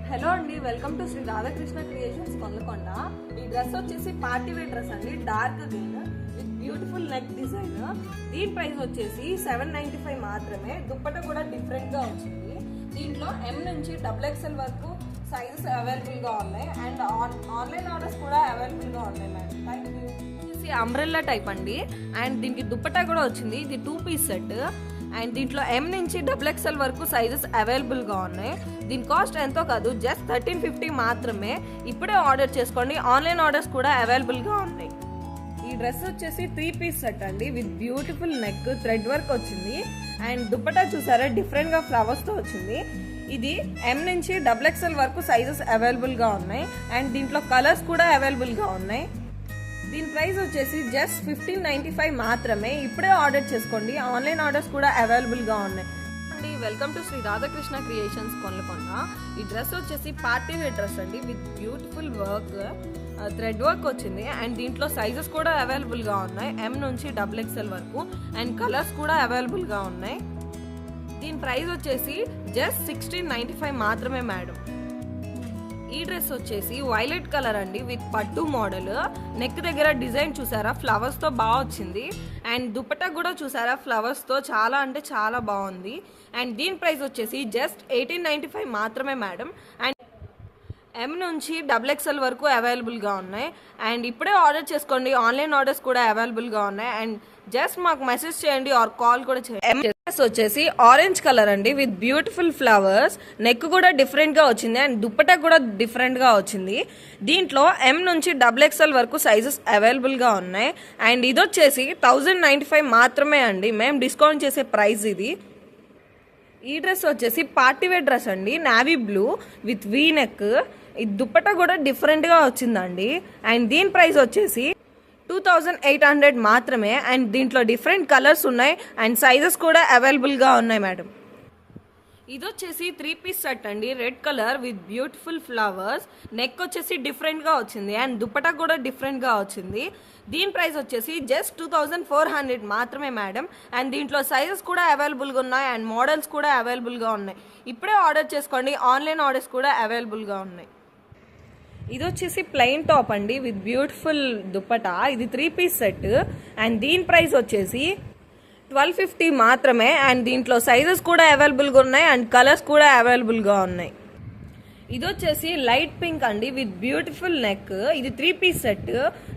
Hello అండి, welcome to Shri Radhakrishna creations Kollakonda. ఈ dress వచ్చేసి పార్టీ వేర్ డ్రెస్ అండి, dark green with beautiful neck design. దీని ప్రైస్ వచ్చేసి 795 మాత్రమే. దుప్పట కూడా డిఫరెంట్ గా వచ్చింది. దీంట్లో M నుంచి XXL వరకు సైజెస్ అవైలబుల్ గా ఉన్నాయి అండ్ ఆన్లైన్ ఆర్డర్స్ కూడా అవైలబుల్ గా ఉన్నాయి మేడం. Thank you. వచ్చేసి అంబ్రెల్లా టైప్ అండి అండ్ దీనికి దుప్పట కూడా వచ్చింది. ఇది 2 పీస్ సెట్ అండ్ దీంట్లో M నుంచి XXL వరకు సైజెస్ అవైలబుల్గా ఉన్నాయి. దీని కాస్ట్ ఎంతో కాదు, జస్ట్ 1350 మాత్రమే. ఇప్పుడే ఆర్డర్ చేసుకోండి. ఆన్లైన్ ఆర్డర్స్ కూడా అవైలబుల్గా ఉన్నాయి. ఈ డ్రెస్ వచ్చేసి 3 పీస్ సెట్ అండి with beautiful neck thread work వచ్చింది అండ్ దుప్పటా చూసారా డిఫరెంట్గా ఫ్లవర్స్తో వచ్చింది. ఇది M నుంచి XXL వరకు సైజెస్ అవైలబుల్గా ఉన్నాయి అండ్ దీంట్లో కలర్స్ కూడా అవైలబుల్గా ఉన్నాయి. దీని ప్రైస్ వచ్చేసి జస్ట్ 1595 మాత్రమే. ఇప్పుడే ఆర్డర్ చేసుకోండి. ఆన్లైన్ ఆర్డర్స్ కూడా అవైలబుల్గా ఉన్నాయి. Welcome to Shri Radhakrishna creations Kollakonda. ఈ డ్రెస్ వచ్చేసి పార్టీ వేర్ డ్రెస్ అండి with beautiful work thread work వచ్చింది అండ్ దీంట్లో సైజెస్ కూడా అవైలబుల్గా ఉన్నాయి. M నుంచి XXL వరకు అండ్ కలర్స్ కూడా అవైలబుల్గా ఉన్నాయి. దీని ప్రైస్ వచ్చేసి జస్ట్ 1695 మాత్రమే మేడం. ఈ డ్రెస్ వచ్చేసి వైలెట్ కలర్ అండి విత్ పట్టు మోడల్. నెక్ దగ్గర డిజైన్ చూసారా ఫ్లవర్స్ తో బాగా వచ్చింది అండ్ దుపట్టా కూడా చూసారా ఫ్లవర్స్ తో చాలా అంటే చాలా బాగుంది. అండ్ దీని ప్రైస్ వచ్చేసి జస్ట్ 1895 మాత్రమే మేడం. అండ్ M నుంచి XXL వరకు అవైలబుల్గా ఉన్నాయి అండ్ ఇప్పుడే ఆర్డర్ చేసుకోండి. ఆన్లైన్ ఆర్డర్స్ కూడా అవైలబుల్గా ఉన్నాయి అండ్ జస్ట్ మాకు మెసేజ్ చేయండి ఆర్ కాల్ కూడా చేయండి. డ్రెస్ వచ్చేసి ఆరెంజ్ కలర్ అండి విత్ బ్యూటిఫుల్ ఫ్లవర్స్. నెక్ కూడా డిఫరెంట్ గా వచ్చింది అండ్ దుప్పటా కూడా డిఫరెంట్ గా వచ్చింది. దీంట్లో M నుంచి XXL వరకు సైజెస్ అవైలబుల్ గా ఉన్నాయి అండ్ ఇది వచ్చేసి 1095 మాత్రమే అండి. మేము డిస్కౌంట్ చేసే ప్రైస్ ఇది. ఈ డ్రెస్ వచ్చేసి పార్టీ వేర్ డ్రెస్ అండి navy blue with V neck. ఈ దుప్పటా కూడా డిఫరెంట్ గా వచ్చిందండి అండ్ దీని ప్రైస్ వచ్చేసి 2800 మాత్రమే అండ్ దీంట్లో డిఫరెంట్ కలర్స్ ఉన్నాయి అండ్ సైజెస్ కూడా అవైలబుల్గా ఉన్నాయి మేడం. ఇది వచ్చేసి 3 పీస్ సెట్ అండి red colour with beautiful flowers. Neck వచ్చేసి డిఫరెంట్గా వచ్చింది అండ్ దుప్పటా కూడా డిఫరెంట్గా వచ్చింది. దీని ప్రైస్ వచ్చేసి జస్ట్ 2400 మాత్రమే మేడం. అండ్ దీంట్లో సైజెస్ కూడా అవైలబుల్గా ఉన్నాయి అండ్ మోడల్స్ కూడా అవైలబుల్గా ఉన్నాయి. ఇప్పుడే ఆర్డర్ చేసుకోండి. ఆన్లైన్ ఆర్డర్స్ కూడా అవైలబుల్గా ఉన్నాయి. ఇది వచ్చేసి ప్లెయిన్ టాప్ అండి విత్ బ్యూటిఫుల్ దుప్పటా. ఇది 3 పీస్ సెట్ అండ్ దీని ప్రైస్ వచ్చేసి 1250 మాత్రమే అండ్ దీంట్లో సైజెస్ కూడా అవైలబుల్గా ఉన్నాయి అండ్ కలర్స్ కూడా అవైలబుల్గా ఉన్నాయి. ఇది వచ్చేసి లైట్ పింక్ అండి విత్ బ్యూటిఫుల్ నెక్. ఇది 3 పీస్ సెట్.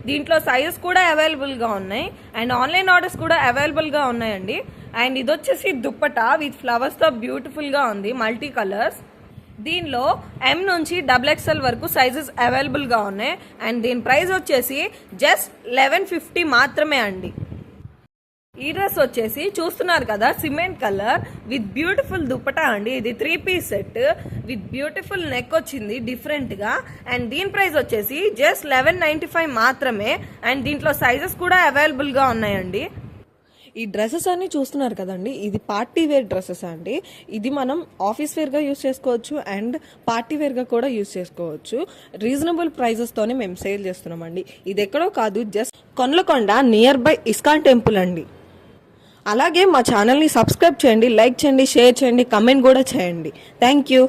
దీంట్లో సైజెస్ కూడా అవైలబుల్గా ఉన్నాయి అండ్ ఆన్లైన్ ఆర్డర్స్ కూడా అవైలబుల్గా ఉన్నాయండి. అండ్ ఇది వచ్చేసి దుప్పటా విత్ ఫ్లవర్స్తో బ్యూటిఫుల్గా ఉంది, మల్టీ కలర్స్. దీనిలో M నుంచి XXL వరకు సైజెస్ అవైలబుల్గా ఉన్నాయి అండ్ దీని ప్రైస్ వచ్చేసి జస్ట్ 1150 మాత్రమే అండి. ఈ డ్రెస్ వచ్చేసి చూస్తున్నారు కదా cement colour with beautiful dupatta అండి. ఇది 3 piece set with beautiful neck వచ్చింది డిఫరెంట్గా అండ్ దీని ప్రైస్ వచ్చేసి జస్ట్ 1195 మాత్రమే అండ్ దీంట్లో సైజెస్ కూడా అవైలబుల్గా ఉన్నాయండి. ఈ డ్రెస్సెస్ అన్ని చూస్తున్నారు కదండి, ఇది పార్టీ వేర్ డ్రెస్సెస్ అండి. ఇది మనం ఆఫీస్ వేర్గా యూజ్ చేసుకోవచ్చు అండ్ పార్టీ వేర్గా కూడా యూజ్ చేసుకోవచ్చు. రీజనబుల్ ప్రైజెస్తోనే మేము సేల్ చేస్తున్నామండి. ఇది ఎక్కడో కాదు, just Kollakonda near by ISKCON temple అండి. అలాగే మా ఛానల్ని సబ్స్క్రైబ్ చేయండి, లైక్ చేయండి, షేర్ చేయండి, కమెంట్ కూడా చేయండి. Thank you.